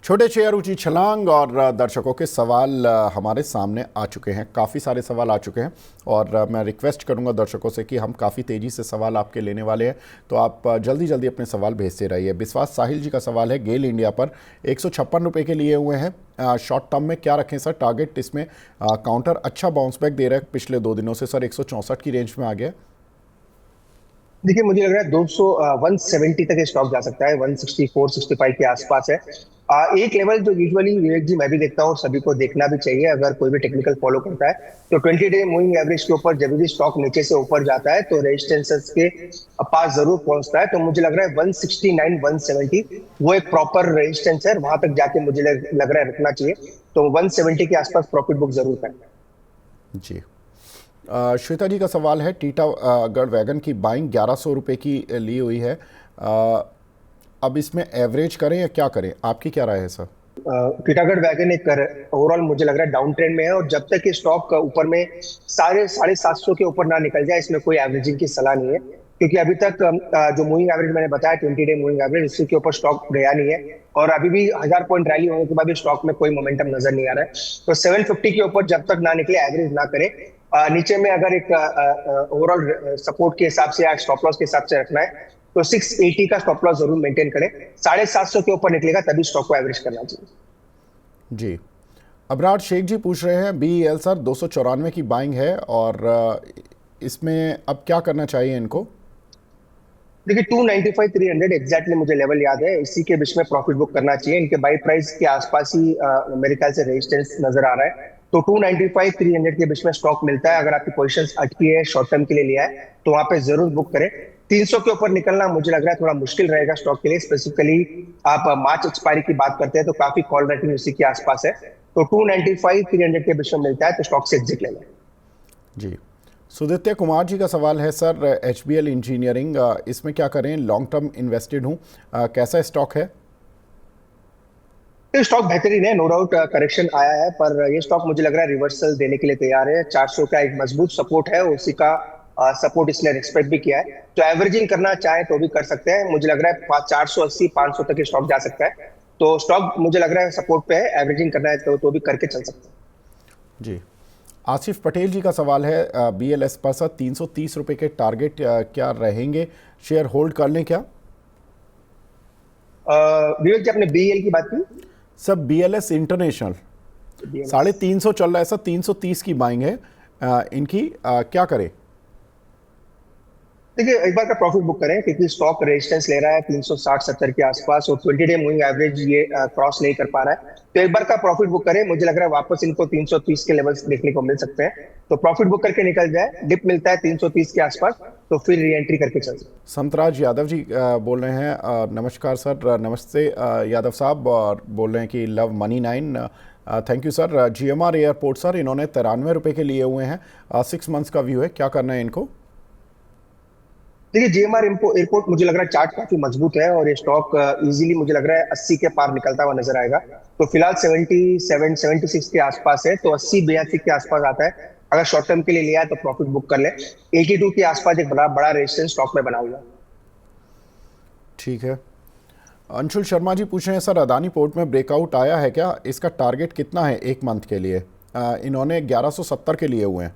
छोटे शेयर ऊंची छलांग और दर्शकों के सवाल हमारे सामने आ चुके हैं। काफ़ी सारे सवाल आ चुके हैं और मैं रिक्वेस्ट करूंगा दर्शकों से कि हम काफ़ी तेज़ी से सवाल आपके लेने वाले हैं, तो आप जल्दी जल्दी अपने सवाल भेजते रहिए। विश्वास साहिल जी का सवाल है, गेल इंडिया पर 156 रुपये के लिए हुए हैं। शॉर्ट टर्म में क्या रखें सर? टारगेट इसमें काउंटर अच्छा बाउंस बैक दे रहा है पिछले 2 दिनों से सर, 164 की रेंज में आ गया। देखिए, मुझे लग रहा है 200 170 तक ये स्टॉक जा सकता है। 164 65 के आसपास है। एक लेवल जो यूजुअली विवेक जी मैं भी देखता हूँ और सभी को देखना भी चाहिए अगर कोई भी टेक्निकल फॉलो करता है, तो 20 डे मूविंग एवरेज के ऊपर जब भी स्टॉक नीचे से ऊपर जाता है तो रेजिस्टेंसेस के पास जरूर पहुंचता है। तो मुझे लग रहा है 169 170 वो एक प्रॉपर रेजिस्टेंस है, वहां तक जाके मुझे लग रहा है रुकना चाहिए। तो 170 के आसपास प्रॉफिट बुक जरूर करें। जी, श्वेता जी का सवाल है, टीटागढ़ वैगन की बाइंग 1100 रुपये की ली हुई है। अब इसमें एवरेज करें या क्या करें, आपकी क्या राय है सर? टीटागढ़ वैगन एक ओवरऑल मुझे लग रहा है डाउन ट्रेंड में है, और जब तक ये स्टॉक ऊपर में साढ़े 750 के ऊपर ना निकल जाए इसमें कोई एवरेजिंग की सलाह नहीं है। क्योंकि अभी तक जो मूविंग एवरेज मैंने बताया 20 डे मूविंग एवरेज, इससे के ऊपर स्टॉक गया नहीं है, और अभी भी 1000 पॉइंट रैली होने के बाद भी स्टॉक में कोई मोमेंटम नजर नहीं आ रहा है। तो 750 के ऊपर जब तक ना निकले एवरेज ना करें। नीचे में अगर एक ओवरऑल सपोर्ट के हिसाब से या स्टॉप लॉस के हिसाब से रखना है तो 680 का स्टॉप लॉस जरूर मेंटेन करें। 750 के ऊपर निकलेगा तभी स्टॉक को एवरेज करना चाहिए। जी, अबरार शेख जी पूछ रहे हैं, BEL सर 294 की बाइंग है और इसमें अब क्या करना चाहिए इनको? देखिए, 295 300 एग्जैक्टली मुझे लेवल याद है, इसी के बीच में प्रॉफिट बुक करना चाहिए। इनके बाई प्राइस के आसपास ही मेरे ख्याल से रेजिस्टेंस नजर आ रहा है। तो 295 300 के बीच में स्टॉक मिलता है। अगर आपकी पोजीशंस अटकी है, शॉर्ट टर्म के लिए लिया है, तो वहां पे जरूर बुक करें। 300 के ऊपर निकलना मुझे लग रहा है थोड़ा मुश्किल रहेगा स्टॉक के लिए। स्पेसिफिकली आप मार्च एक्सपायरी की बात करते हैं तो काफी कॉल रेटिंग उसी के आसपास है। तो 295 300 के बीच में मिलता है तो स्टॉक से एग्जिट लेना है। जी, सुदित्य कुमार जी का सवाल है, सर HBL इंजीनियरिंग इसमें क्या करें? लॉन्ग टर्म इन्वेस्टेड हूँ, कैसा स्टॉक है? तो स्टॉक बेहतरीन है, नो डाउट करेक्शन आया है, पर ये स्टॉक मुझे लग रहा है रिवर्सल देने के लिए तैयार है। 400 का एक मजबूत सपोर्ट है, उसी का सपोर्ट इसने रिस्पेक्ट भी किया है। तो एवरेजिंग करना चाहे तो भी कर सकते हैं। मुझे लग रहा है 480 500 तक स्टॉक जा सकता है। तो स्टॉक मुझे लग रहा है सपोर्ट पे है, एवरेजिंग करना है तो भी करके चल सकते हैं। जी, आसिफ पटेल जी का सवाल है, BLS पर सर 330 रुपये के टारगेट क्या रहेंगे? शेयर होल्ड कर लें क्या? विवेक जी, आपने BEL की बात की? सर BLS इंटरनेशनल BLS 350 चल रहा है सर, 330 की बाइंग है। इनकी क्या करें? देखिए, एक बार का प्रॉफिट बुक करें क्योंकि स्टॉक रेजिस्टेंस ले रहा है 360-70 के आसपास, और 20 डे मूविंग एवरेज ये क्रॉस नहीं कर पा रहा है। तो एक बार का प्रॉफिट बुक करें, मुझे लग रहा है वापस इनको 330 के लेवल्स देखने को मिल सकते हैं। तो प्रॉफिट बुक करके निकल जाए, डिप मिलता है 330 के आसपास तो फिर री एंट्री करके चल सकते हैं। संतराज यादव जी बोल रहे हैं, नमस्कार सर। नमस्ते यादव साहब, और बोल रहे हैं कि love money 9। Thank you sir. GMR airport sir, इन्होंने 93 रुपये के लिए हुए हैं, 6 मंथ्स का व्यू है, क्या करना है इनको? देखिए, GMR एयरपोर्ट मुझे लग रहा है चार्ट काफी मजबूत है, और ये स्टॉक इजीली मुझे लग रहा है 80 के पार निकलता हुआ नजर आएगा। तो फिलहाल 77 76 के आसपास है, तो 80 82 के आसपास आता है। अगर शॉर्ट टर्म के लिए लिया है तो प्रॉफिट बुक कर ले। 82 के आसपास एक बड़ा बड़ा रेजिस्टेंस स्टॉक में बना हुआ है। ठीक है। अंशुल शर्मा जी पूछ रहे हैं, सर अदानी पोर्ट में ब्रेकआउट आया है क्या? इसका टारगेट कितना है 1 मंथ के लिए? इन्होंने 1170 के लिए हुए हैं।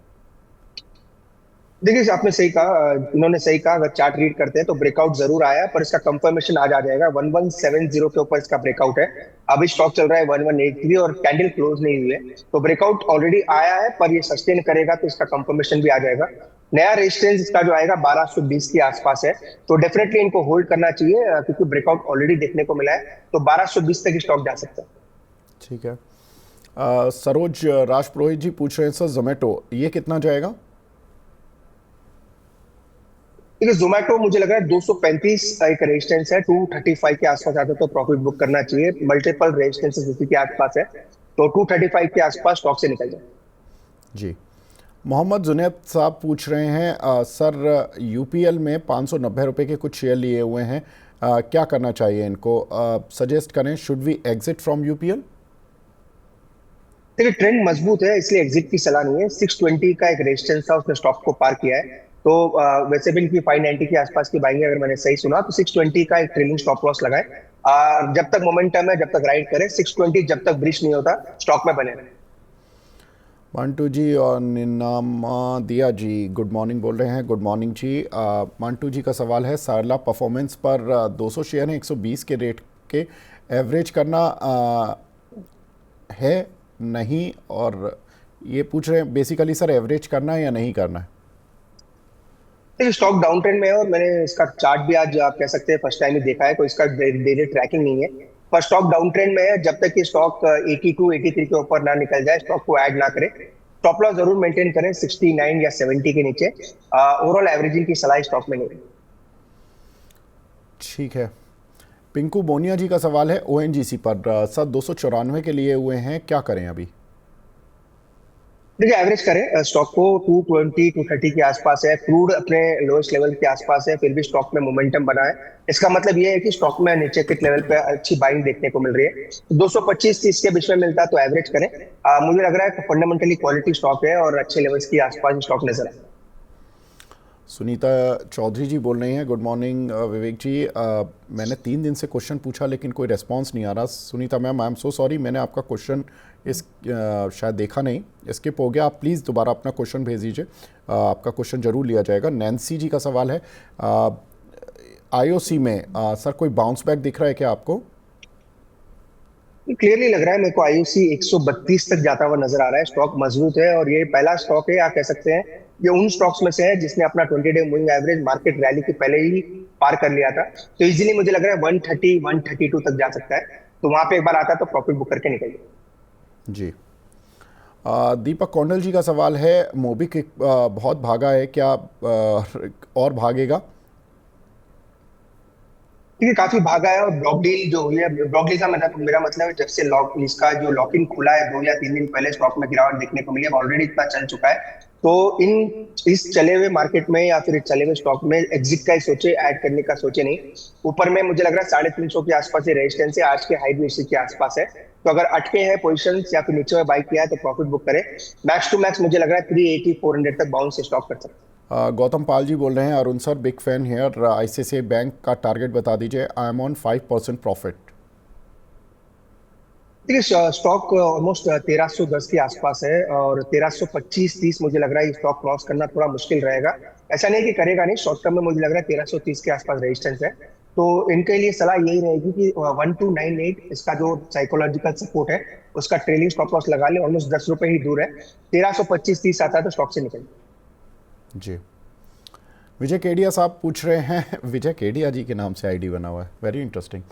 देखिए, आपने सही कहा, इन्होंने सही कहा। अगर चार्ट रीड करते हैं तो ब्रेकआउट जरूर आया, पर इसका कंफर्मेशन आज आ जाएगा। 1170 के ऊपर इसका ब्रेकआउट है। अभी स्टॉक चल रहा है 1183 और कैंडल क्लोज नहीं हुई है। तो ब्रेकआउट ऑलरेडी आया है, पर ये सस्टेन करेगा तो इसका कंफर्मेशन भी आ जाएगा। नया रेजिस्टेंस इसका जो आएगा 1220 के आसपास है। तो डेफिनेटली इनको होल्ड करना चाहिए, क्योंकि ब्रेकआउट ऑलरेडी देखने को मिला है। तो 1220 तक स्टॉक जा सकता है। ठीक है। सरोज राजपुरोहित जी पूछ रहे हैं, सर जोमेटो ये कितना जाएगा? देखिए, जोमेटो मुझे लग रहा है 235 एक रेजिस्टेंस है, 235 के आसपास आता है तो प्रॉफिट बुक करना चाहिए। मल्टीपल रेजिस्टेंसेस इसी के आसपास है, तो 235 के आसपास स्टॉक से निकल जाए। जी, मोहम्मद जुनैद साहब पूछ रहे हैं, सर UPL में 590 रुपये के कुछ शेयर लिए हुए हैं, क्या करना चाहिए इनको? सजेस्ट करें, should we exit from UPL? देखिए, ट्रेंड मजबूत है इसलिए एग्जिट की सलाह नहीं है। 620 का एक रेजिस्टेंस था, उसने स्टॉक को पार किया है। तो वैसे भी इनकी 590 के आसपास की बाइंग है, अगर मैंने सही सुना तो 620 का एक ट्रेलिंग स्टॉप लॉस लगाए। जब तक मोमेंटम है, जब तक राइड करे, 620 जब तक ब्रीच नहीं होता, स्टॉक में बने रहे। मंटू जी और निनामा दिया जी गुड मॉर्निंग बोल रहे हैं। गुड मॉर्निंग जी। मंटू जी का सवाल है, सारला परफॉर्मेंस पर 200 शेयर हैं 120 के रेट के, एवरेज करना है नहीं, और ये पूछ रहे हैं बेसिकली सर एवरेज करना है या नहीं करना है। देखिए स्टॉक डाउन ट्रेंड में है और मैंने इसका चार्ट भी आज आप कह सकते हैं फर्स्ट टाइम ही देखा है, कोई इसका डेली ट्रैकिंग नहीं है, पर स्टॉक डाउन ट्रेंड में है। जब तक कि स्टॉक 82 83 के ऊपर ना निकल जाए, स्टॉक को ऐड ना करे, स्टॉप लॉस जरूर मेंटेन करें 69 या 70 के नीचे। ओवरऑल एवरेजिंग की सलाह स्टॉक में नहीं है। ठीक है। पिंकू बोनिया जी का सवाल है ओएनजीसी पर सर 294 के लिए हुए हैं, क्या करें अभी। देखिए एवरेज करें स्टॉक को, 220 230 के आसपास है, क्रूड अपने लोएस्ट लेवल के आसपास है, फिर भी स्टॉक में मोमेंटम बना है। इसका मतलब ये है कि स्टॉक में नीचे के लेवल पे अच्छी बाइंग देखने को मिल रही है। 225-30 के बीच में मिलता है तो एवरेज करें। मुझे लग रहा है कि फंडामेंटली क्वालिटी स्टॉक है और अच्छे लेवल्स के आसपास स्टॉक नजर है। सुनीता चौधरी जी बोल रही हैं गुड मॉर्निंग विवेक जी। मैंने 3 दिन से क्वेश्चन पूछा लेकिन कोई रिस्पांस नहीं आ रहा। Sunita ma'am I am so sorry, मैंने आपका क्वेश्चन शायद देखा नहीं, स्किप हो गया। आप प्लीज़ दोबारा अपना क्वेश्चन भेज दीजिए, आपका क्वेश्चन ज़रूर लिया जाएगा। नैन्सी जी का सवाल है आईओसी में सर कोई बाउंस बैक दिख रहा है क्या आपको। क्लियरली लग रहा है मेरे को, आईयूसी 132 तक जाता हुआ नजर आ रहा है। स्टॉक मजबूत है और ये पहला स्टॉक है, आप कह सकते हैं ये उन स्टॉक्स में से है जिसने अपना 20 day moving average market rally के पहले ही पार कर लिया था। तो इजीली मुझे लग रहा है 130 132 तक जा सकता है, तो वहां पे एक बार आता है तो प्रॉफिट बुक करके निकलिए। जी। दीपक कौंडल जी का सवाल है मोबिक्विक बहुत भागा है, क्या और भागेगा। क्योंकि काफी भागा है और ब्लॉक डील जो हुई है, ब्लॉक डील का मतलब मेरा मतलब है जब से लॉक इसका जो लॉक इन खुला है 2 या 3 दिन पहले स्टॉक में गिरावट देखने को मिली है, ऑलरेडी इतना चल चुका है। तो इस चले हुए मार्केट में या फिर चले हुए स्टॉक में एग्जिट का ही सोचे, ऐड करने का सोचे नहीं। ऊपर में मुझे लग रहा है 350 के आसपास ही रेजिस्टेंस है, आज के हाई भी इसी के आसपास है। तो अगर अटके हैं पोजिशन या फिर नीचे में बाई किया है तो प्रॉफिट बुक करें। मैक्स टू मैक्स मुझे लग रहा है 380 400 तक बाउंस से स्टॉक कर सकते हैं। गौतम पाल जी बोल रहे हैं Arun sir big fan here, ICICI bank का टारगेट बता दीजिए, आई एम ऑन 5% प्रॉफिट। देखिए स्टॉक ऑलमोस्ट 1310 के आसपास है और 1325-30 मुझे लग रहा है ये स्टॉक क्रॉस करना थोड़ा मुश्किल रहेगा। ऐसा नहीं कि करेगा नहीं, शॉर्ट टर्म में मुझे लग रहा है 1330 के आसपास रेजिस्टेंस है। तो इनके लिए सलाह यही रहेगी कि 1298 इसका जो साइकोलॉजिकल सपोर्ट है उसका ट्रेलिंग स्टॉप लॉस लगा ले, ऑलमोस्ट 10 रुपए ही दूर है। 1325-30 आता है तो स्टॉक से निकल। जी। विजय केडिया साहब पूछ रहे हैं, विजय केडिया जी के नाम से आईडी बना हुआ है, वेरी इंटरेस्टिंग।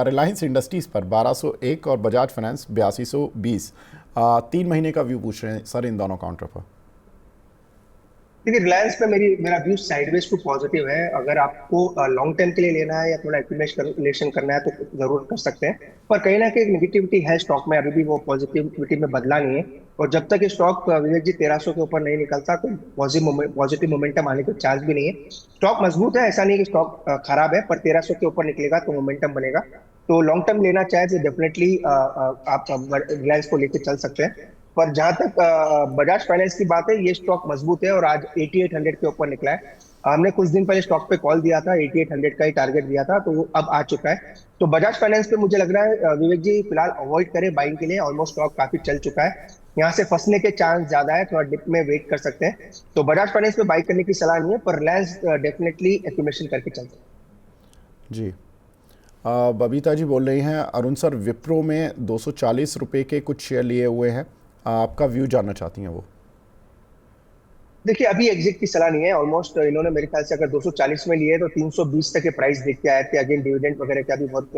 रिलायंस इंडस्ट्रीज़ पर 1201 और बजाज फाइनेंस 8220, 3 महीने का व्यू पूछ रहे हैं सर इन दोनों काउंटर पर। देखिए रिलायंस पे मेरा व्यू साइडवेज टू पॉजिटिव है। अगर आपको लॉन्ग टर्म के लिए लेना है या थोड़ा एक्यूमुलेशन करना है तो जरूर कर सकते हैं, पर कहीं ना कहीं नेगेटिविटी है स्टॉक में, अभी भी वो पॉजिटिविटी में बदला नहीं है। और जब तक ये स्टॉक विवेक जी 1300 के ऊपर नहीं निकलता तो पॉजिटिव मोमेंटम आने का चांस भी नहीं है। स्टॉक मजबूत है, ऐसा नहीं कि स्टॉक खराब है, पर 1300 के ऊपर निकलेगा तो मोमेंटम बनेगा। तो लॉन्ग टर्म लेना चाहे तो डेफिनेटली आप रिलायंस को लेकर चल सकते हैं। पर जहां तक बजाज फाइनेंस की बात है, ये स्टॉक मजबूत है और आज 8800 के ऊपर निकला है। हमने कुछ दिन पहले स्टॉक पे कॉल दिया था, 8800 का ही टारगेट दिया था, तो वो अब आ चुका है। तो बजाज फाइनेंस पे मुझे लग रहा है विवेक जी फिलहाल अवॉइड करें बाइंग के लिए, ऑलमोस्ट स्टॉक काफी चल चुका है, यहाँ से फंसने के चांस ज्यादा है, थोड़ा डिप में वेट कर सकते हैं। तो बजाज फाइनेंस पे बाई करने की सलाह नहीं है, पर रिलायंस डेफिनेटली एक्यूमुलेशन करके चल सकते हैं। जी। बबीता जी बोल रही हैं अरुण सर विप्रो में 240 रुपये के कुछ शेयर लिए हुए हैं, आपका व्यू जानना चाहती हैं वो। देखिए अभी एग्जिट की सलाह नहीं है, ऑलमोस्ट इन्होंने मेरे ख्याल से अगर 240 में लिए तो 320 तक के प्राइस देख के आए थे। अगेन डिविडेंड वगैरह का भी बहुत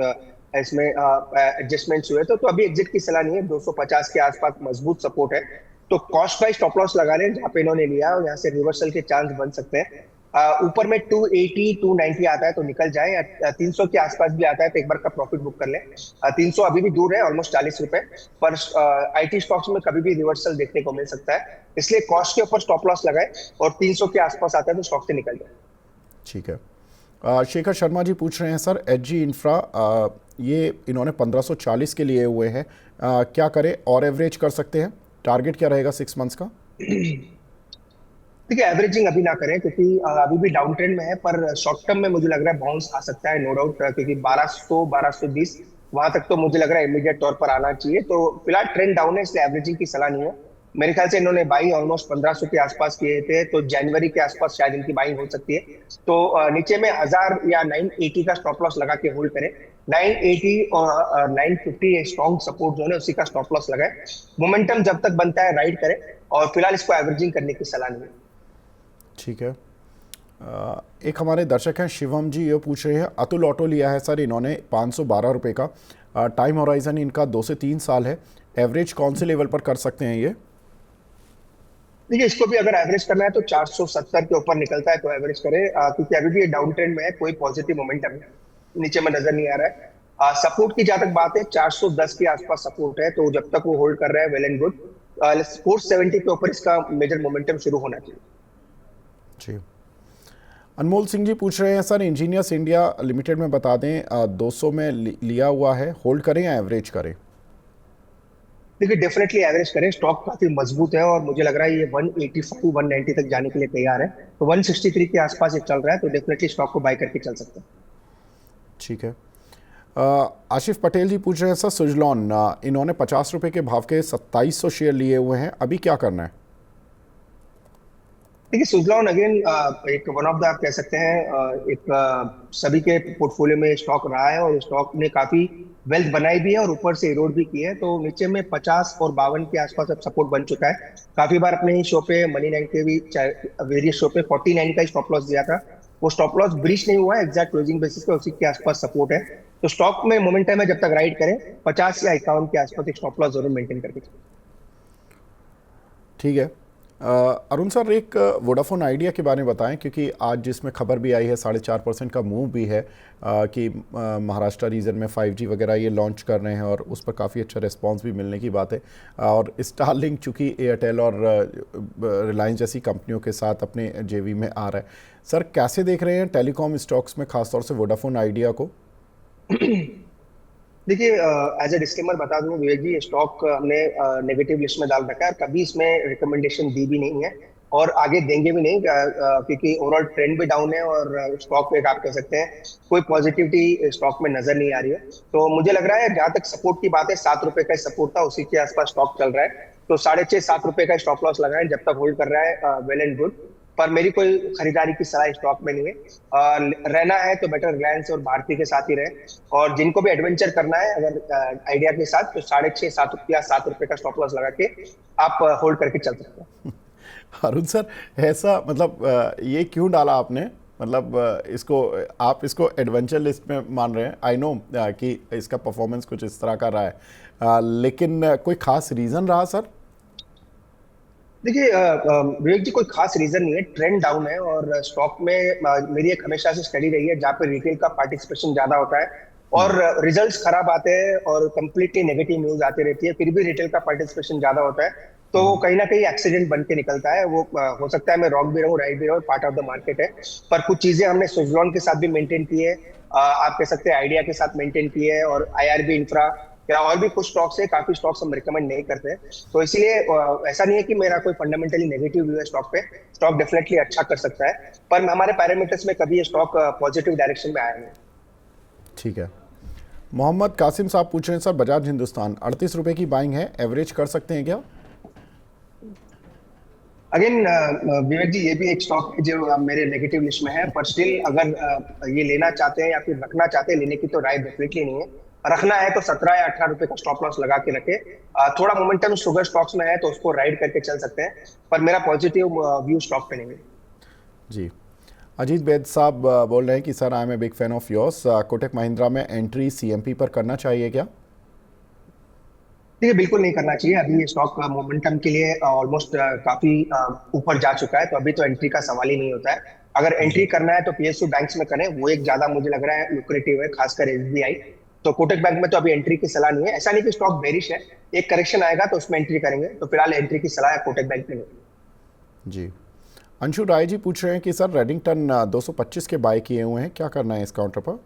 इसमें एडजस्टमेंट्स हुए थे, तो अभी एग्जिट की सलाह नहीं है। 250 के आसपास मजबूत सपोर्ट है, तो कॉस्ट बाई स्टॉप लॉस लगा लें जहाँ पे इन्होंने लिया, और यहाँ से रिवर्सल के चांस बन सकते हैं। ऊपर में 280 290 आता है तो निकल जाए, 300 के आसपास भी आता है तो एक बार का प्रॉफिट बुक कर ले। 300 अभी भी दूर है, ऑलमोस्ट 40 रुपए, पर आईटी स्टॉक्स में कभी भी रिवर्सल देखने को मिल सकता है, इसलिए कॉस्ट के ऊपर स्टॉप लॉस लगाए और 300 के आसपास आता है तो स्टॉक से निकल जाए। ठीक है। शेखर शर्मा जी पूछ रहे हैं सर एचजी इंफ्रा, ये इन्होंने 1540 के लिए हुए हैं, क्या करें और एवरेज कर सकते हैं, टारगेट क्या रहेगा 6 मंथ्स का। देखिए एवरेजिंग अभी ना करें क्योंकि अभी भी डाउन ट्रेंड में है, पर शॉर्ट टर्म में मुझे लग रहा है बाउंस आ सकता है नो डाउट, क्योंकि 1200 1220 वहां तक तो मुझे लग रहा है इमीडिएट तौर पर आना चाहिए। तो फिलहाल ट्रेंड डाउन है, इसलिए एवरेजिंग की सलाह नहीं है। मेरे ख्याल से इन्होंने बाई ऑलमोस्ट 1500 के आसपास किए थे, तो जनवरी के आसपास शायद इनकी बाइंग हो सकती है। तो नीचे में 1000 या 980 का स्टॉप लॉस लगा के होल्ड करें। 980 और 950 स्ट्रॉन्ग सपोर्ट जोन है, उसी का स्टॉप लॉस लगाए। मोमेंटम जब तक बनता है राइड करें, और फिलहाल इसको एवरेजिंग करने की सलाह नहीं है। ठीक है। एक हमारे दर्शक हैं शिवम जी, ये पूछ रहे हैं अतुल ऑटो लिया है सर इन्होंने 512 रुपये का, टाइम होराइजन इनका 2 से 3 साल है, एवरेज कौन से लेवल पर कर सकते हैं ये? देखिए इसको भी अगर एवरेज करना है तो 470 के ऊपर निकलता है तो एवरेज करें, क्योंकि अभी भी ये डाउन ट्रेंड में है, कोई पॉजिटिव मोमेंटम नीचे में नजर नहीं आ रहा है। सपोर्ट की जहां तक बात है 410 के आसपास सपोर्ट है, तो जब तक वो होल्ड कर रहा है वेल एंड गुड। 470 के ऊपर इसका मेजर मोमेंटम शुरू होना चाहिए। जी। अनमोल सिंह जी पूछ रहे हैं सर इंजीनियर्स इंडिया लिमिटेड में बता दें, 200 में लिया हुआ है, होल्ड करें या एवरेज करें? देखिए डेफिनेटली एवरेज करें, स्टॉक काफी मजबूत है और मुझे लग रहा है ये 185 190 तक जाने के लिए तैयार है। तो 163 के आसपास ये चल रहा है, तो डेफिनेटली स्टॉक को बाय करके चल सकते हैं। ठीक है। आशिफ पटेल जी पूछ रहे हैं सर सुजलॉन, इन्होंने 50 रुपये के भाव के 2700 शेयर लिए हुए हैं, अभी क्या करना है? देखिए सुजलॉन अगेन एक वन ऑफ द आप कह सकते हैं एक सभी के पोर्टफोलियो में स्टॉक रहा है, और स्टॉक ने काफी वेल्थ बनाई भी है और ऊपर से इरोड भी की है। तो नीचे में 50 और 52 के आसपास अब सपोर्ट बन चुका है। काफी बार अपने ही शो पे मनी 9 के भी वेरियस शो पे 49 का स्टॉप लॉस दिया था, वो स्टॉप लॉस ब्रीच नहीं हुआ है, एग्जैक्ट क्लोजिंग बेसिस पे उसी के आसपास सपोर्ट है। तो स्टॉक में मोमेंटम है, जब तक राइड करें 50 या 51 के आसपास एक स्टॉप लॉस जरूर मेंटेन करके। ठीक है। अरुण सर एक वोडाफोन आइडिया के बारे में बताएं, क्योंकि आज जिसमें खबर भी आई है 4.5% का मूव भी है, कि महाराष्ट्र रीजन में 5G वगैरह ये लॉन्च कर रहे हैं और उस पर काफ़ी अच्छा रिस्पांस भी मिलने की बात है। और स्टारलिंक चूँकि एयरटेल और रिलायंस जैसी कंपनियों के साथ अपने जेवी में आ रहा है, सर कैसे देख रहे हैं टेलीकॉम स्टॉक्स में खासतौर से वोडाफोन आइडिया को? देखिए एज ए डिस्क्लेमर बता दूं विवेक जी, ये स्टॉक हमने नेगेटिव लिस्ट में डाल रखा है, कभी इसमें रिकमेंडेशन दी भी नहीं है और आगे देंगे भी नहीं, क्योंकि ओवरऑल ट्रेंड भी डाउन है और स्टॉक पे आप कह सकते हैं कोई पॉजिटिविटी स्टॉक में नजर नहीं आ रही है। तो मुझे लग रहा है जहां तक सपोर्ट की बात है 7 रुपए का सपोर्ट था, उसी के आसपास स्टॉक चल रहा है। तो 6.5 7 रुपए का स्टॉप लॉस लगाएं, जब तक होल्ड कर रहा है वेल एंड गुड। पर मेरी कोई खरीदारी की सलाह स्टॉक में नहीं है। रहना है तो बेटर रिलायंस और भारती के साथ ही रहे, और जिनको भी एडवेंचर करना है अगर आइडिया के साथ, तो 6.5 7 रुपया 7 रुपए का स्टॉप लॉस लगा के आप होल्ड करके चल सकते हैं। अरुण सर ऐसा मतलब ये क्यों डाला आपने? मतलब आप इसको एडवेंचर लिस्ट में मान रहे हैं, आई नो कि इसका परफॉर्मेंस कुछ इस तरह का रहा है, लेकिन कोई खास रीज़न रहा सर? देखिए विवेक जी, कोई खास रीजन नहीं है, ट्रेंड डाउन है और स्टॉक में मेरी एक हमेशा से स्टडी रही है जहाँ पे रिटेल का पार्टिसिपेशन ज्यादा होता है और रिजल्ट्स खराब आते हैं और कंप्लीटली नेगेटिव न्यूज आती रहती है, फिर भी रिटेल का पार्टिसिपेशन ज्यादा होता है। तो वो कहीं ना कहीं एक्सीडेंट बन के निकलता है। वो हो सकता है मैं रॉन्ग भी रहूं राइट भी रहूं, पार्ट ऑफ द मार्केट है। पर कुछ चीजें हमने सुजलॉन के साथ भी मेंटेन की है, आप कह सकते हैं आइडिया के साथ मेंटेन की है, और आईआरबी इंफ्रा या और भी कुछ स्टॉक्स है, काफी स्टॉक्स हम रिकमेंड नहीं करते। तो इसीलिए ऐसा नहीं है कि मेरा कोई फंडामेंटली नेगेटिव व्यू है स्टॉक पे, स्टॉक डेफिनेटली अच्छा कर सकता है, पर हमारे पैरामीटर्स में कभी ये स्टॉक पॉजिटिव डायरेक्शन में आया नहीं। ठीक है। मोहम्मद कासिम साहब पूछ रहे हैं सर बजाज हिंदुस्तान 38 रुपये की बाइंग है, एवरेज कर सकते हैं क्या? अगेन विवेक जी, ये भी एक स्टॉक है जो मेरे नेगेटिव लिस्ट में है, पर स्टिल अगर ये लेना चाहते हैं या फिर रखना चाहते हैं, लेने की तो राय डेफिनेटली नहीं है। रखना है तो 17 या 18 रुपए का स्टॉप लॉस लगा के रखे। थोड़ा मोमेंटम शुगर स्टॉक्स में है तो उसको राइड करके चल सकते हैं, पर मेरा पॉजिटिव व्यू स्टॉक पे नहीं है। जी। अजीत बैद साहब बोल रहे हैं कि sir I am a big fan of yours, Kotak Mahindra में एंट्री सीएमपी पर करना चाहिए क्या? ठीक है, बिल्कुल नहीं करना चाहिए। अभी ये स्टॉक मोमेंटम के लिए ऑलमोस्ट काफी ऊपर जा चुका है, तो अभी तो एंट्री का सवाल ही नहीं होता है। अगर एंट्री करना है तो पीएसयू बैंक्स में करें, वो एक ज्यादा मुझे लग रहा है लुक्रेटिव है, खासकर एसबीआई। तो कोटक बैंक में तो अभी एंट्री की सलाह नहीं है। ऐसा नहीं कि स्टॉक बेरिश है, एक करेक्शन आएगा तो उसमें एंट्री करेंगे, तो फिलहाल एंट्री की सलाह है कोटक बैंक में नहीं। जी। अंशु राय जी पूछ रहे हैं कि सर रेडिंगटन 225 के बाय किए हुए हैं, क्या करना है इस काउंटर पर?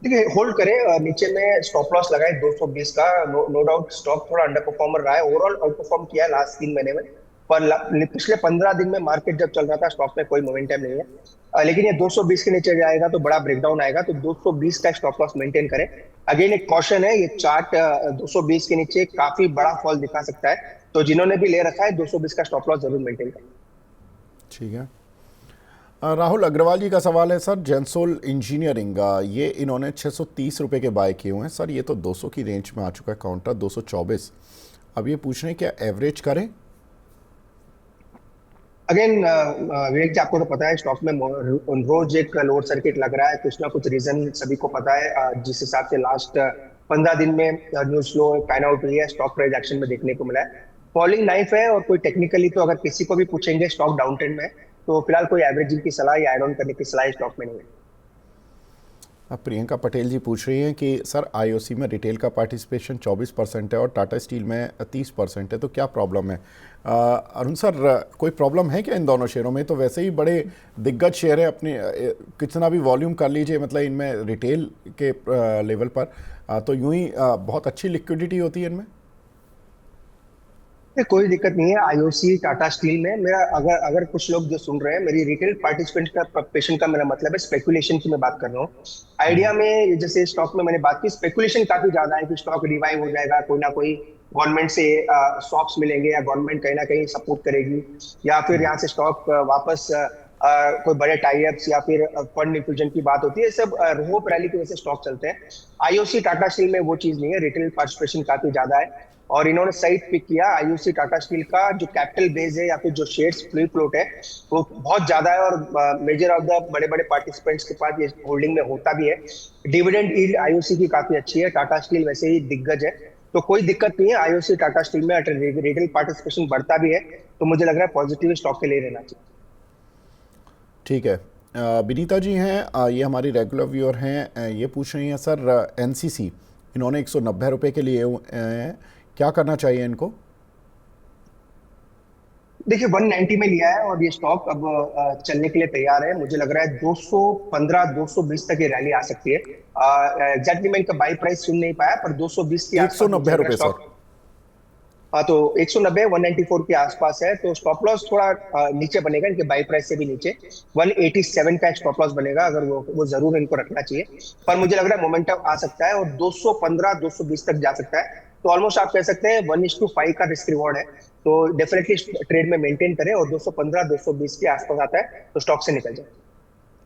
देखिए होल्ड करें, नीचे में स्टॉप लॉस लगाए 220 का। नो डाउट स्टॉक थोड़ा अंडर परफॉर्मर रहा है, ओवरऑल आउट परफॉर्म किया है लास्ट 3 महीने में, पर पिछले 15 दिन में मार्केट जब चल रहा था स्टॉक में कोई मोमेंटम नहीं है। लेकिन ये 220 के नीचे जाएगा तो बड़ा ब्रेकडाउन आएगा, तो 220 का स्टॉप लॉस मेंटेन करें। अगेन एक कॉशन है, ये चार्ट 220 के नीचे काफी बड़ा फॉल दिखा सकता है, तो जिन्होंने भी ले रखा है 220 का स्टॉप लॉस जरूर मेंटेन करें। ठीक है। राहुल अग्रवाल जी का सवाल है सर, जेंसोल इंजीनियरिंग, ये इन्होंने 630 रुपये के बाय किए हुए हैं सर, ये तो 200 की रेंज में आ चुका है, काउंटर 224। अब ये पूछ रहे हैं क्या एवरेज करें? अगेन विवेक जी, आपको तो पता है स्टॉक में रोज एक लोअर सर्किट लग रहा है, कुछ ना कुछ रीजन सभी को पता है। जिस हिसाब से लास्ट 15 दिन में न्यूज फ्लो पैन आउट हुई है, स्टॉक प्राइस एक्शन में देखने को मिला है। फॉलिंग नाइफ है, और कोई टेक्निकली तो अगर किसी को भी पूछेंगे स्टॉक डाउन ट्रेंड में, तो फिलहाल कोई एवरेजिंग की सलाह या एड ऑन करने की सलाह स्टॉक में नहीं है। अब प्रियंका पटेल जी पूछ रही हैं कि सर आईओसी में रिटेल का पार्टिसिपेशन 24% है और टाटा स्टील में 30% है, तो क्या प्रॉब्लम है? अरुण सर, कोई प्रॉब्लम है क्या इन दोनों शेयरों में? तो वैसे ही बड़े दिग्गज शेयर है, अपने कितना भी वॉल्यूम कर लीजिए, मतलब इनमें रिटेल के लेवल पर तो यूं ही बहुत अच्छी लिक्विडिटी होती है इनमें। कोई दिक्कत नहीं है आईओसी टाटा स्टील में। मेरा अगर अगर कुछ लोग जो सुन रहे हैं, मेरी रिटेल पार्टिसिपेंट का पेशेंट का मेरा मतलब है स्पेकुलेशन की मैं बात कर रहा हूँ। आइडिया में जैसे स्टॉक में मैंने बात की, स्पेकुलेशन काफी ज्यादा है कि स्टॉक रिवाइव हो जाएगा, कोई ना कोई गवर्नमेंट से सॉप्स मिलेंगे, या गवर्नमेंट कहीं ना कहीं सपोर्ट करेगी, या फिर यहाँ से स्टॉक वापस कोई बड़े टाई अप्स या फिर फंड इन्फ्यूजन की बात होती है। सब होप रैली की वजह से स्टॉक चलते हैं। आईओसी टाटा स्टील में वो चीज नहीं है, रिटेल पार्टिसिपेशन काफी ज्यादा है, और इन्होंने साइट पिक किया आईओसी टाटा स्टील का जो कैपिटल बेस है या फिर जो शेयर्स फ्री फ्लोट है वो बहुत ज्यादा है, और मेजर ऑफ द बड़े बड़े पार्टिसिपेंट्स के पास ये होल्डिंग में होता भी है। डिविडेंड यील्ड आईओसी की काफी अच्छी है, टाटा स्टील वैसे ही दिग्गज है, तो कोई दिक्कत नहीं है आईओसी टाटा स्टील में। अगर रिटेल पार्टिसिपेशन बढ़ता भी है तो मुझे लग रहा है पॉजिटिव स्टॉक के लिए रहना चाहिए। ठीक है। विनीता जी हैं, ये हमारी रेगुलर व्यूअर हैं, ये पूछ रही हैं सर एनसीसी इन्होंने 190 रुपये के लिए हैं, क्या करना चाहिए इनको? देखिए 190 में लिया है और ये स्टॉक अब चलने के लिए तैयार है। मुझे लग रहा है 215 220 तक ये रैली आ सकती है। एग्जैक्टली मैं इनका बाई प्राइस सुन नहीं पाया, पर 220 के आसपास 190 रुपये सर। हाँ, तो 190 194 के आसपास है, तो स्टॉप लॉस थोड़ा नीचे बनेगा इनके बाई प्राइस से भी नीचे। 187 का स्टॉप लॉस बनेगा, अगर वो जरूर इनको रखना चाहिए। पर मुझे लग रहा है मोमेंटम आ सकता है और 215 220 तक जा सकता है, तो ऑलमोस्ट आप कह सकते हैं 1:5 का रिस्क रिवॉर्ड है। तो डेफिनेटली ट्रेड में मेंटेन करें, और 215 220 के आसपास आता है तो स्टॉक से निकल जाए।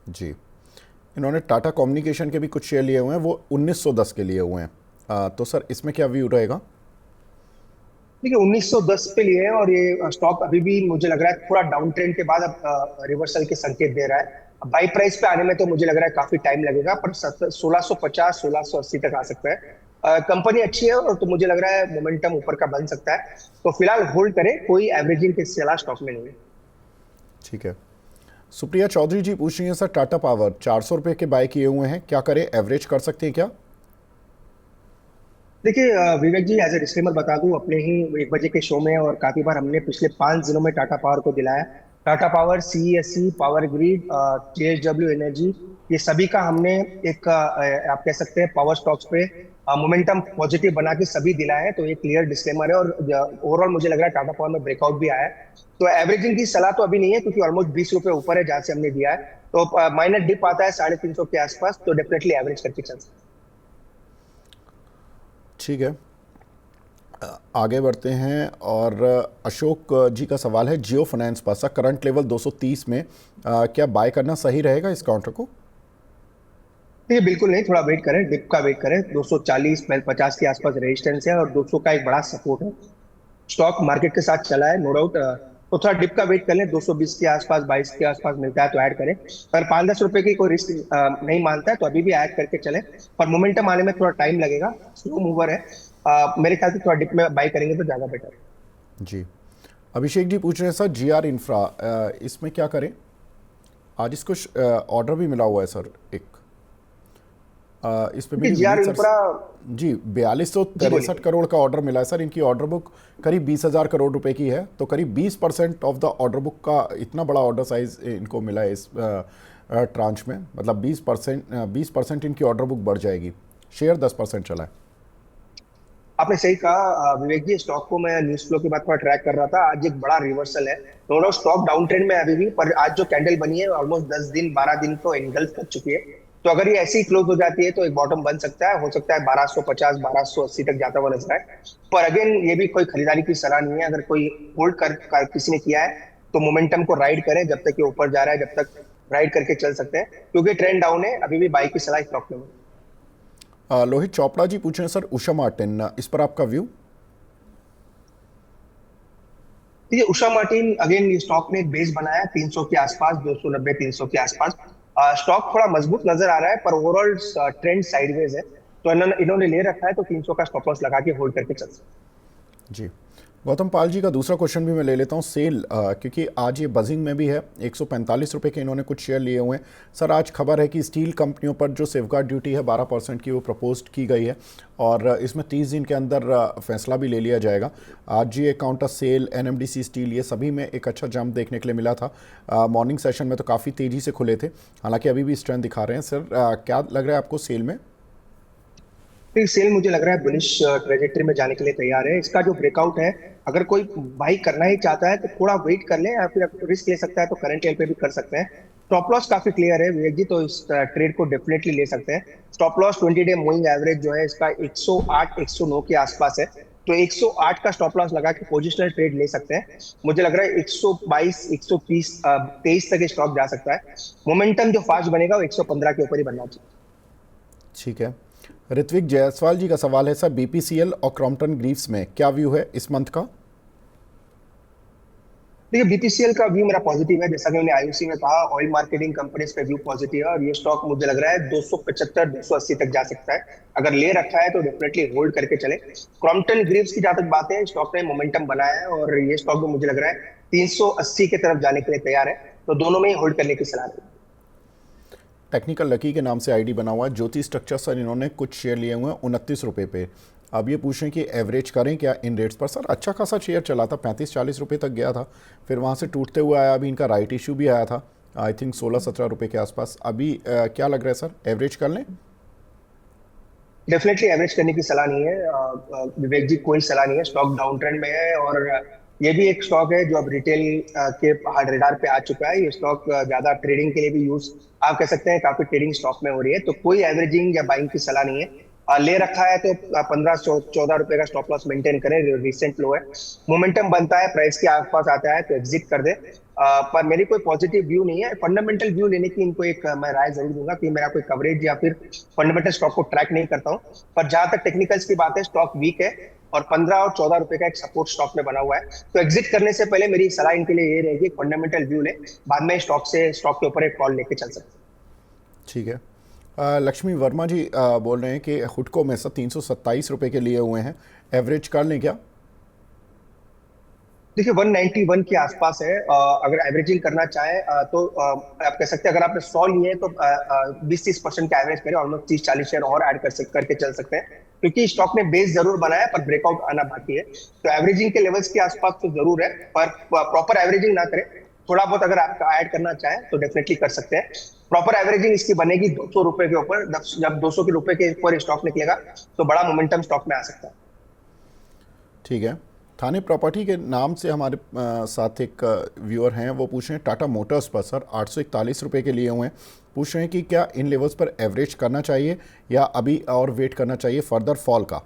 जी, इन्होंने टाटा कम्युनिकेशन के भी कुछ शेयर लिए हुए हैं, वो 1910 के लिए हुए हैं, तो सर इसमें क्या व्यू रहेगा? देखिए 1910 पे लिए हैं, और ये स्टॉक अभी भी मुझे लग रहा है थोड़ा डाउन ट्रेंड के बाद अब रिवर्सल के संकेत दे रहा है। बाई प्राइस पे आने में तो मुझे लग रहा है काफी टाइम लगेगा, पर 1650 1680 तक आ सकता है। कंपनी अच्छी है, और तो मुझे लग रहा है मोमेंटम ऊपर का बन सकता है, तो फिलहाल होल्ड करें, कोई एवरेजिंग की सलाह स्टॉक में नहीं है। ठीक है। सुप्रिया चौधरी जी पूछ रही हैं सर, टाटा पावर 400 रुपये के बाय किए हुए हैं, क्या करें, एवरेज कर सकते हैं क्या? देखिए विवेक जी, एज ए डिस्क्लेमर बता दूं, अपने ही 1 बजे के शो में और काफी बार हमने पिछले 5 दिनों में टाटा पावर को दिलाया। Tata power, CESC, power grid, JSW energy, ये सभी का हमने एक आप कह सकते हैं पावर स्टॉक्स पे मोमेंटम पॉजिटिव बना के सभी दिलाए हैं, तो ये क्लियर डिस्क्लेमर है। और ओवरऑल मुझे लग रहा है टाटा पावर में ब्रेकआउट भी आया है, तो एवरेजिंग की सलाह तो अभी नहीं है, क्योंकि ऑलमोस्ट 20 रुपए ऊपर है जहां से हमने दिया है। तो माइनर डिप आता है 350 के आसपास, तो डेफिनेटली एवरेज करके चल सकते हैं। ठीक है, आगे बढ़ते हैं। और अशोक जी का सवाल है, जियो फाइनेंस पर सर करंट लेवल 230 में क्या बाय करना सही रहेगा इस काउंटर को? नहीं, बिल्कुल नहीं, थोड़ा वेट करें, डिप का वेट करें। 240 50 के आसपास रेजिस्टेंस है, और 200 का एक बड़ा सपोर्ट है। स्टॉक मार्केट के साथ चला है, नो डाउट, तो थोड़ा डिप का वेट कर लें। 220 के आसपास, 22 के आसपास मिलता है तो ऐड करें। पर 5-10 रुपए की कोई रिस्क नहीं मानता है तो अभी भी ऐड करके चले, पर मोमेंटम आने में थोड़ा टाइम लगेगा, स्लो मूवर है। मेरे ख्याल से थोड़ा डिप में बाई करेंगे तो ज्यादा बेटर है। जी, अभिषेक जी पूछ रहे हैं सर, जीआर इंफ्रा, इसमें क्या करें? आज इसको ऑर्डर भी मिला हुआ है सर एक, इस पे मेरी जीआर उम्मीद इंफ्रा, सर जी 4263 करोड़ का ऑर्डर मिला है सर। इनकी ऑर्डर बुक करीब 20,000 करोड़ रुपए की है, तो करीब 20% ऑफ द ऑर्डर बुक का इतना बड़ा ऑर्डर साइज इनको मिला है इस ट्रांच में, मतलब 20% इनकी ऑर्डर बुक बढ़ जाएगी। शेयर 10% चला है। आपने सही कहा विवेक जी। स्टॉक को मैं न्यूज फ्लो के बाद थोड़ा ट्रैक कर रहा था, आज एक बड़ा रिवर्सल है। दोनों स्टॉक डाउन ट्रेंड में है अभी भी, पर आज जो कैंडल बनी है ऑलमोस्ट 10 दिन 12 दिन को एनगल्फ कर चुकी है। तो अगर ये ऐसी क्लोज हो जाती है तो एक बॉटम बन सकता है, हो सकता है 1250 1280 तक जाता हुआ नजर आए। पर अगेन ये भी कोई खरीदारी की सलाह नहीं है। अगर कोई होल्ड कर किसी ने किया है तो मोमेंटम को राइड करें जब तक ये ऊपर जा रहा है, जब तक राइड करके चल सकते हैं, क्योंकि ट्रेंड डाउन है। अभी भी बाई की सलाह स्टॉक में। लोहित चोपड़ा जी पूछ रहे हैं सर उषा मार्टिन, इस पर आपका व्यू? तो ये उषा मार्टिन अगेन ये स्टॉक ने एक बेस बनाया 300 के आसपास, 290 300 के आसपास। स्टॉक थोड़ा मजबूत नजर आ रहा है, पर ओवरऑल ट्रेंड साइडवेज है। तो इन्होंने इन्होंने ले रखा है, तो 300 का स्टॉप लॉस लगा के होल्ड करके चल सकते हैं। जी। गौतम पाल जी का दूसरा क्वेश्चन भी मैं ले लेता हूँ। सेल, क्योंकि आज ये बजिंग में भी है, 145 रुपये के इन्होंने कुछ शेयर लिए हुए हैं। सर आज खबर है कि स्टील कंपनियों पर जो सेफगार्ड ड्यूटी है 12% की वो प्रपोज्ड की गई है और इसमें 30 दिन के अंदर फैसला भी ले लिया जाएगा। आज ये काउंटर सेल, एनएमडीसी स्टील, ये सभी में एक अच्छा जंप देखने के लिए मिला था। मॉर्निंग सेशन में तो काफ़ी तेज़ी से खुले थे, हालांकि अभी भी स्ट्रेंथ दिखा रहे हैं। सर क्या लग रहा है आपको सेल में? तो सेल मुझे लग रहा है बुलिश ट्रेजेक्टरी में जाने के लिए तैयार है। इसका जो ब्रेकआउट है, अगर कोई बाई करना ही चाहता है तो थोड़ा वेट कर ले, या फिर रिस्क ले सकता है तो करंट लेवल पे भी कर सकते हैं। स्टॉप लॉस काफी क्लियर है विवेक जी, तो इस ट्रेड को डेफिनेटली ले सकते हैं। Stop loss 20 day moving average जो है इसका 108 109 के आसपास है। तो 108 का स्टॉप लॉस लगा के पोजिशनल ट्रेड ले सकते हैं। मुझे लग रहा है 122 130 23 तक स्टॉक जा सकता है। मोमेंटम जो फास्ट बनेगा वो 115 के ऊपर ही बनना चाहिए। ठीक है। ऋत्विक जायसवाल जी का सवाल है सर, बीपीसीएल और क्रॉम्पटन ग्रीव्स में क्या व्यू है इस मंथ का? देखिए बीपीसीएल का व्यू मेरा पॉजिटिव है। जैसा कि मैंने आईओसी में कहा, ऑयल मार्केटिंग कंपनीज का व्यू पॉजिटिव है, और ये स्टॉक मुझे लग रहा है 275 280 तक जा सकता है। अगर ले रखा है तो डेफिनेटली होल्ड करके चले। क्रॉम्पटन ग्रीव्स की जहां तक बात है, स्टॉक ने मोमेंटम बनाया है और ये स्टॉक भी मुझे लग रहा है 380 की तरफ जाने के लिए तैयार है। तो दोनों में ही होल्ड करने की सलाह है। टेक्निकल लकी के नाम से आईडी बना हुआ है, ज्योति स्ट्रक्चर सर, इन्होंने कुछ शेयर लिए हुए हैं 29 रुपये पे। अब ये पूछ रहे हैं कि एवरेज करें क्या इन रेट्स पर? सर अच्छा खासा शेयर चला था, 35-40 रुपये तक गया था, फिर वहाँ से टूटते हुए आया। अभी इनका राइट इशू भी आया था, आई थिंक 16-17 रुपये के आसपास। अभी क्या लग रहा है सर, एवरेज कर लें? डेफिनेटली एवरेज करने की सलाह नहीं है विवेक जी, कोई सलाह नहीं है। स्टॉक डाउन ट्रेंड में है, और ये भी एक स्टॉक है जो अब रिटेल के हार्ड रेडार पे आ चुका है। ये स्टॉक ज्यादा ट्रेडिंग के लिए भी यूज आप कह सकते हैं, काफी ट्रेडिंग स्टॉक में हो रही है। तो कोई एवरेजिंग या बाइंग की सलाह नहीं है। ले रखा है तो 1514 रुपए का स्टॉप लॉस मेंटेन करें, रिसेंट लो है। मोमेंटम बनता है, प्राइस के आसपास आता है तो एग्जिट कर दे। पर मेरी कोई पॉजिटिव व्यू नहीं है। फंडामेंटल व्यू लेने की इनको एक मैं राय जरूर दूंगा कि मेरा कोई कवरेज या फिर फंडामेंटल स्टॉक को ट्रैक नहीं करता हूं। पर जहां तक टेक्निकल्स की बात है, स्टॉक वीक है और 15 और 14 रुपए का एक सपोर्ट स्टॉक में बना हुआ है। तो एग्जिट करने से पहले मेरी सलाह इनके लिए ये रहेगी, फंडामेंटल व्यू ले, बाद में स्टॉक के ऊपर एक कॉल लेके चल सकते हैं। ठीक है। लक्ष्मी वर्मा जी बोल रहे हैं कि हुडको में सर 327 रुपये के लिए हुए हैं, एवरेज कर लें क्या? देखिए 191 के आसपास है। अगर एवरेजिंग करना चाहे तो आप कह सकते हैं, अगर आपने 100 लिए तो 20-30% का एवरेज करें, ऑलमोस्ट 30-40 शेयर और ऐड करके चल सकते हैं, क्योंकि स्टॉक ने बेस जरूर बनाया पर ब्रेकआउट आना बाकी है। तो एवरेजिंग के लेवल्स के आसपास तो जरूर है, पर प्रॉपर एवरेजिंग ना करें। थोड़ा बहुत अगर आप ऐड करना चाहें तो डेफिनेटली कर सकते हैं। प्रॉपर एवरेजिंग इसकी बनेगी 200 रुपए के ऊपर। जब 200 के रुपए के ऊपर स्टॉक निकलेगा तो बड़ा मोमेंटम स्टॉक में आ सकता है। ठीक है। थाने प्रॉपर्टी के नाम से हमारे साथ एक व्यूअर हैं, वो पूछ रहे हैं टाटा मोटर्स पर सर 841 रुपये के लिए हुए हैं। पूछ रहे हैं कि क्या इन लेवल्स पर एवरेज करना चाहिए या अभी और वेट करना चाहिए फर्दर फॉल का?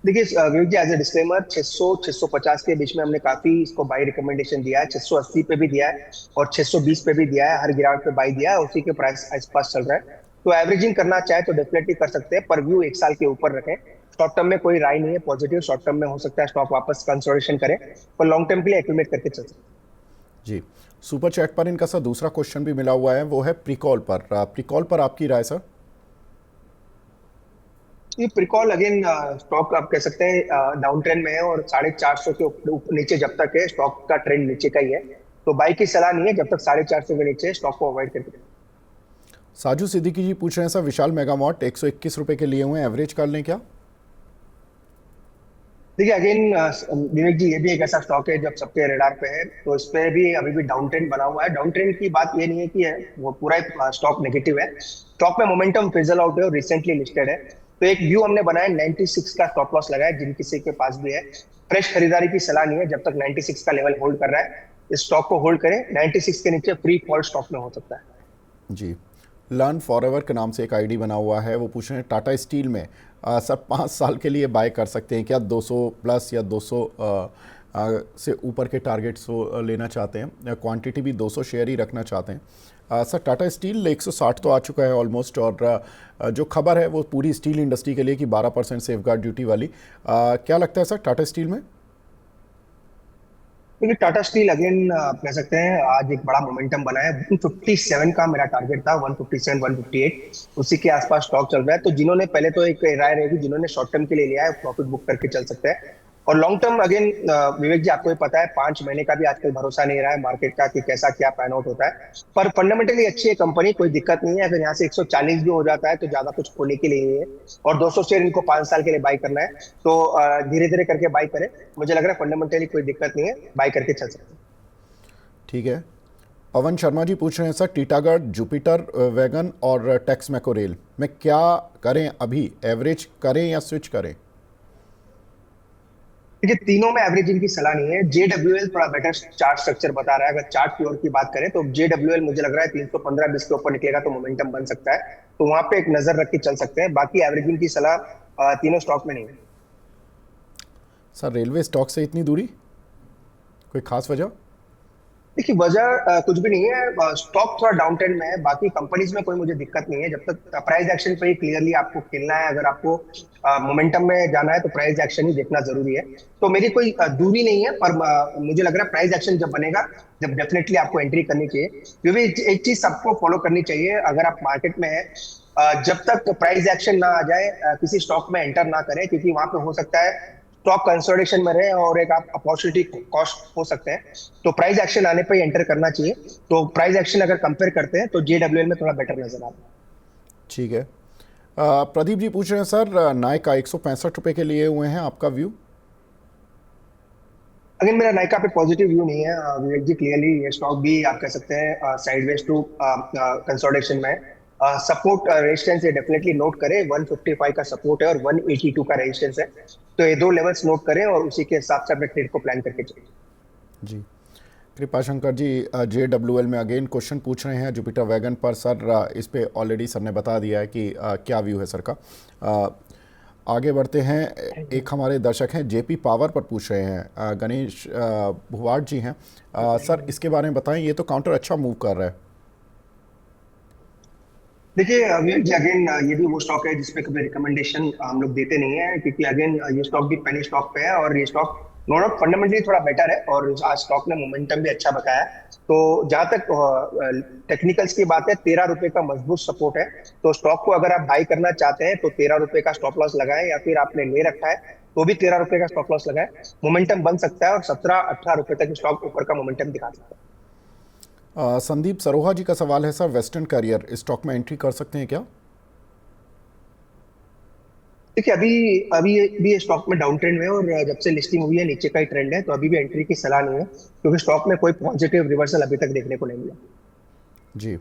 देखिए विवेक जी, एज ए डिस्क्लेमर, 600 650 के बीच में हमने काफी इसको बाई रिकमेंडेशन दिया है। 680 पे भी दिया है और 620 पे भी दिया है। हर गिरावट पे बाई दिया है, उसी के प्राइस आसपास चल रहा है। तो एवरेजिंग करना चाहे तो डेफिनेटली कर सकते हैं, पर व्यू एक साल के ऊपर रखें। शॉर्ट टर्म में कोई राय नहीं है पॉजिटिव। शॉर्ट टर्म में हो सकता है स्टॉक वापस कंसोलिडेशन करें, पर लॉन्ग टर्म के लिए एक्यूमुलेट करके चल सकते हैं। जी। सुपर चैट पर इनका सर दूसरा क्वेश्चन भी मिला हुआ है, वो है प्रीकॉल पर। प्रीकॉल पर आपकी राय सर? ये प्रिकॉल अगेन स्टॉक आप कह सकते हैं डाउन ट्रेंड में है, और 450 के ऊपर नीचे जब तक है स्टॉक का ट्रेंड नीचे का ही है। तो बाई की सलाह नहीं है, जब तक 450 के नीचे स्टॉक को अवॉइड करके। साजू सिद्दीकी जी पूछ रहे हैं सर विशाल मेगामॉट 121 रुपये के लिए हुए हैं, एवरेज कर लें क्या? देखिए अगेन विवेक जी, ये भी एक ऐसा स्टॉक है जब सबके रेडार पे है, तो इस पे भी अभी भी डाउन ट्रेंड बना हुआ है। डाउन ट्रेंड की बात ये नहीं है कि वो पूरा स्टॉक नेगेटिव है। स्टॉक में मोमेंटम फिजल आउट है और रिसेंटली लिस्टेड है। तो एक व्यू हमने बनाया, 96 का स्टॉप लॉस लगाया, जिन किसी के पास भी है। फ्रेश खरीदारी की सलाह नहीं है, जब तक 96 का लेवल होल्ड कर रहा है इस स्टॉक को होल्ड करें, 96 के नीचे फ्री फॉल स्टॉक में हो सकता है। जी। लर्न फॉरएवर के नाम से एक आईडी बना हुआ है, वो पूछ रहे हैं टाटा स्टील में सर 5 साल के लिए बाय कर सकते हैं क्या? 200 प्लस या 200 से ऊपर के टारगेट्स वो लेना चाहते हैं, क्वांटिटी भी 200 शेयर ही रखना चाहते हैं। सर टाटा स्टील 160 तो आ चुका है ऑलमोस्ट, और जो खबर है वो पूरी स्टील इंडस्ट्री के लिए कि 12% सेफगार्ड ड्यूटी वाली, क्या लगता है सर टाटा स्टील में? क्योंकि टाटा स्टील अगेन आप कह सकते हैं आज एक बड़ा मोमेंटम बना है। 157 का मेरा टारगेट था, 157 158 उसी के आसपास स्टॉक चल रहा है। तो जिन्होंने पहले तो एक राय रहेगी, जिन्होंने शॉर्ट टर्म के लिए लिया है प्रॉफिट बुक करके चल सकते हैं। और लॉन्ग टर्म अगेन विवेक जी आपको भी पता है 5 महीने का भी आजकल भरोसा नहीं रहा है मार्केट का कि कैसा क्या पैन आउट होता है। पर फंडामेंटली अच्छी है कंपनी, कोई दिक्कत नहीं है। अगर यहाँ से 140 भी हो जाता है तो ज्यादा कुछ खोने के लिए नहीं है। और 200 शेयर इनको 5 साल के लिए बाई करना है, तो धीरे धीरे करके बाई करें। मुझे लग रहा है फंडामेंटली कोई दिक्कत नहीं है, बाई करके चल सकते हैं। ठीक है। पवन शर्मा जी पूछ रहे हैं सर टीटागढ़, जुपिटर वैगन और टेक्स मैको रेल में क्या करें अभी? एवरेज करें या स्विच करें? देखिए तीनों में एवरेजिंग की सलाह नहीं है। जेडब्ल्यूएल थोड़ा बेटर चार्ट स्ट्रक्चर बता रहा है। अगर चार्ट प्योर की बात करें तो जेडब्ल्यूएल मुझे लग रहा है 315-20 के ऊपर निकलेगा तो मोमेंटम बन सकता है, तो वहां पे एक नजर रख के चल सकते हैं। बाकी एवरेजिंग की सलाह तीनों स्टॉक में नहीं है। सर रेलवे स्टॉक से इतनी दूरी, कोई खास वजह? देखिए वजह कुछ भी नहीं है, स्टॉक थोड़ा डाउन ट्रेंड में है। बाकी कंपनीज में कोई मुझे दिक्कत नहीं है, जब तक प्राइस एक्शन पे ही क्लियरली आपको खेलना है। अगर आपको मोमेंटम में जाना है तो प्राइस एक्शन ही देखना जरूरी है। तो मेरी कोई दूरी नहीं है, पर मुझे लग रहा है प्राइस एक्शन जब बनेगा जब डेफिनेटली आपको एंट्री करनी चाहिए। क्योंकि एक चीज सबको फॉलो करनी चाहिए, अगर आप मार्केट में है जब तक प्राइस एक्शन ना आ जाए किसी स्टॉक में एंटर ना करें, क्योंकि वहां पे हो सकता है स्टॉक कंसोलिडेशन में रहे और एक आप अपॉर्चुनिटी कॉस्ट हो सकते हैं। तो प्राइस एक्शन आने पर ही एंटर करना चाहिए। तो प्राइस एक्शन अगर कंपेयर करते हैं तो जेडब्ल्यूएल में थोड़ा बेटर नजर आता है। ठीक है। प्रदीप जी पूछ रहे हैं सर नायका 165 रुपये के लिए हुए हैं, आपका व्यू? अगेन मेरा नाइका पे पॉजिटिव व्यू नहीं है विवेक जी। क्लियरली ये स्टॉक भी आप कह सकते हैं साइडवेज टू कंसोलिडेशन में। सपोर्ट रेजिस्टेंस ये डेफिनेटली नोट करें, 155 का सपोर्ट है और 182 का रेजिस्टेंस है। तो ये दो लेवल्स नोट करें और उसी के हिसाब से अपने ट्रेड को प्लान करके चलिए। जी। कृपाशंकर जी जेडब्ल्यूएल में अगेन क्वेश्चन पूछ रहे हैं जुपिटर वैगन पर। सर इस पे ऑलरेडी सर ने बता दिया है कि क्या व्यू है सर का। आगे बढ़ते हैं। एक हमारे दर्शक हैं जेपी पावर पर पूछ रहे हैं, गणेश भुवाड़ जी हैं। सर इसके बारे में बताएं, ये तो काउंटर अच्छा मूव कर रहा है। देखिए विवेक जी अगेन ये भी वो स्टॉक है जिसपे कभी रिकमेंडेशन हम लोग देते नहीं है, क्योंकि अगेन ये स्टॉक भी पेनी स्टॉक पे है और ये स्टॉक नो डाउट फंडामेंटली थोड़ा बेटर है और आज स्टॉक ने मोमेंटम भी अच्छा बताया है। तो जहां तक टेक्निकल्स की बात है, 13 रुपए का मजबूत सपोर्ट है। तो स्टॉक को अगर आप बाई करना चाहते हैं तो 13 रुपए का स्टॉप लॉस लगाएं, या फिर आपने ले रखा है तो भी 13 रुपए का स्टॉप लॉस लगाएं। मोमेंटम बन सकता है और 17-18 रुपए तक स्टॉक ऊपर का मोमेंटम दिखा सकता है। संदीप सरोहा जी का सवाल है सर, वेस्टर्न कैरियर स्टॉक में एंट्री कर सकते हैं क्या? देखिए अभी अभी भी ये स्टॉक में डाउन ट्रेंड में है और जब से लिस्टिंग हुई है नीचे का ही ट्रेंड है, तो अभी भी एंट्री की सलाह नहीं है, क्योंकि स्टॉक में कोई पॉजिटिव रिवर्सल अभी तक देखने को नहीं मिला। जी।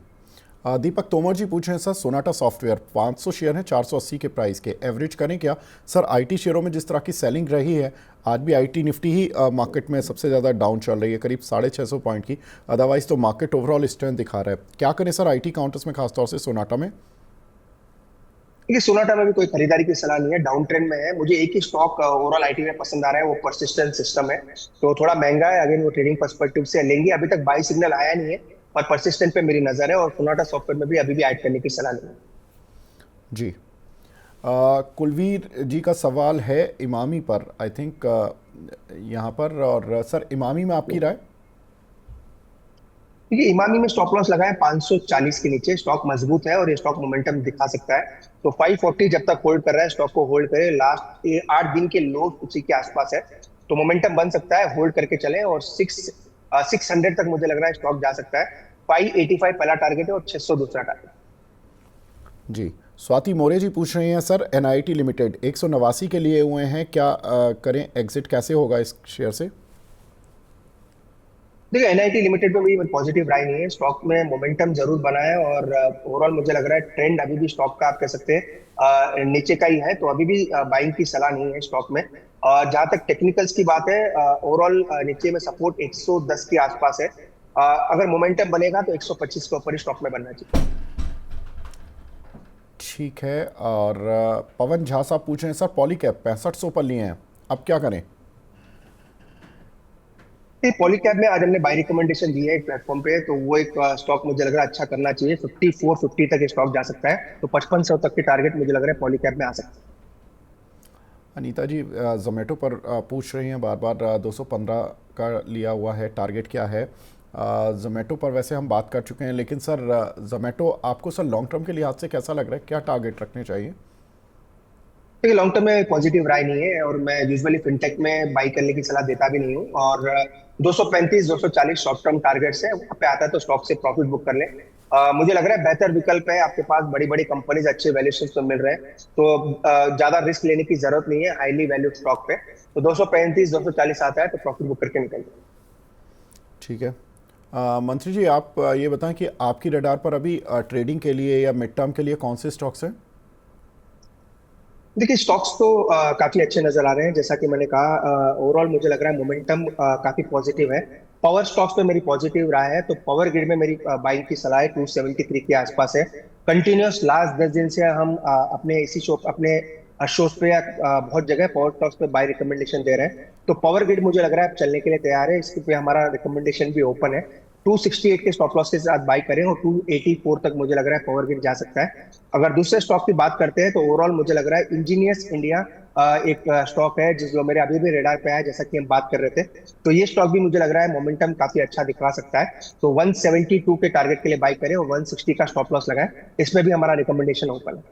दीपक तोमर जी पूछ रहे हैं सर सोनाटा सॉफ्टवेयर 500 शेयर हैं 480 के प्राइस के, एवरेज करें क्या? सर आईटी शेयरों में जिस तरह की सेलिंग रही है, आज भी आईटी निफ्टी ही मार्केट में सबसे ज़्यादा डाउन चल रही है, करीब 650 पॉइंट की। अदरवाइज तो मार्केट ओवरऑल स्ट्रेंथ दिखा रहा है। क्या करें सर आईटी काउंटर्स में, खासतौर से सोनाटा में? देखिए सोनाटा में भी कोई खरीदारी की सलाह नहीं है, डाउन ट्रेंड में है। मुझे एक ही स्टॉक ओवरऑल आईटी में पसंद आ रहा है, वो परसिस्टेंट सिस्टम है। तो थोड़ा महंगा है, अगेन वो ट्रेडिंग पर्सपेक्टिव से लेंगे, अभी तक बाई सिग्नल आया नहीं है, पर परसिस्टेंट पे मेरी नजर है और सोनाटा सॉफ्टवेयर में भी अभी भी ऐड करने की सलाह नहीं है। जी। कुलवीर जी का सवाल है इमामी पर, आई थिंक यहाँ पर। और सर इमामी में आपकी राय? देखिए इमामी में स्टॉप लॉस लगाए 540 के नीचे। स्टॉक मजबूत है और ये स्टॉक मोमेंटम दिखा सकता है। तो 540 जब तक होल्ड कर रहा है स्टॉक को होल्ड करे। लास्ट 8 दिन के लो उसी के आसपास है, तो मोमेंटम बन सकता है, होल्ड करके चले। और 600 तक मुझे लग रहा है स्टॉक जा सकता है। 585 पहला टारगेट है और 600 दूसरा टारगेट। जी। स्वाति मोरे जी पूछ रहे हैं सर एनआईटी लिमिटेड 189 के लिए हुए हैं, क्या करें? एग्जिट कैसे होगा इस शेयर से? देखिए एनआईटी लिमिटेड में भी पॉजिटिव राय नहीं है, स्टॉक में मोमेंटम जरूर बना है और ओवरऑल मुझे लग रहा है ट्रेंड अभी भी स्टॉक का आप कह सकते हैं नीचे का ही है, तो अभी भी बाइंग की सलाह नहीं है स्टॉक में। जहां तक टेक्निकल्स की बात है, ओवरऑल नीचे में सपोर्ट 110 के आसपास है। अगर मोमेंटम बनेगा तो 125 के ऊपर ही स्टॉक में बनना चाहिए। ठीक है। और पवन झा साहब पूछ रहे हैं, सर पॉलीकैब 6500 पर लिए हैं, अब क्या करें? पॉलीकैब में आज हमने बाय रिकमेंडेशन दी है एक प्लेटफॉर्म पे, तो वो एक स्टॉक मुझे लग रहा है अच्छा करना चाहिए। 5450 तक स्टॉक जा सकता है, तो 5500 तक के टारगेट मुझे लग रहा है पॉलीकैब में आ सकता है। अनीता जी जोमेटो पर पूछ रही हैं बार बार, 215 का लिया हुआ है, टारगेट क्या है? जोमेटो पर वैसे हम बात कर चुके हैं, लेकिन सर जोमेटो आपको सर लॉन्ग टर्म के लिहाज से कैसा लग रहा है, क्या टारगेट रखने चाहिए? देखिए लॉन्ग टर्म में पॉजिटिव राय नहीं है, और मैं यूजुअली फिनटेक में बाई करने की सलाह देता भी नहीं हूँ। और 235 240 शॉर्ट टर्म टारगेट्स है, वहाँ पे आता है तो स्टॉक से प्रॉफिट बुक कर ले। मुझे लग रहा है बेहतर विकल्प है, आपके पास बड़ी बड़ी कंपनीज अच्छे वैल्यूएशन पे मिल रहे हैं, तो ज्यादा रिस्क लेने की जरूरत नहीं है हाईली वैल्यूड स्टॉक पे। तो 235 240 आता है तो प्रॉफिट बुक करके निकल। ठीक है। मंत्री जी आप ये बताएं कि आपकी रडार पर अभी ट्रेडिंग के लिए या मिड टर्म के लिए कौन से स्टॉक्स हैं? देखिए स्टॉक्स तो काफी अच्छे नजर आ रहे हैं, जैसा कि मैंने कहा ओवरऑल मुझे लग रहा है मोमेंटम काफी पॉजिटिव है। पावर स्टॉक्स पे मेरी पॉजिटिव रहा है, तो पावर ग्रिड में मेरी बाइंग की सलाह है 273 के आसपास है। कंटिन्यूअस लास्ट 10 दिन से हम अपने इसी शो अपने शोज पे या बहुत जगह पावर स्टॉक्स पे बाय रिकमेंडेशन दे रहे हैं, तो पावर ग्रिड मुझे लग रहा है अब चलने के लिए तैयार है, इसके पे हमारा रिकमेंडेशन भी ओपन है। 268 के स्टॉप लॉस के साथ बाई करें और 284 तक मुझे लग रहा है पावर ग्रिड जा सकता है। अगर दूसरे स्टॉक की बात करते हैं तो ओवरऑल मुझे लग रहा है इंजीनियर्स इंडिया एक स्टॉक है जिस जो मेरे अभी भी रेडार पे है, जैसा कि हम बात कर रहे थे। तो ये स्टॉक भी मुझे लग रहा है मोमेंटम काफी अच्छा दिखा सकता है, तो 172 के टारगेट के लिए बाई करें और 160 का स्टॉप लॉस लगाए, इसमें भी हमारा रिकमेंडेशन ओपन है।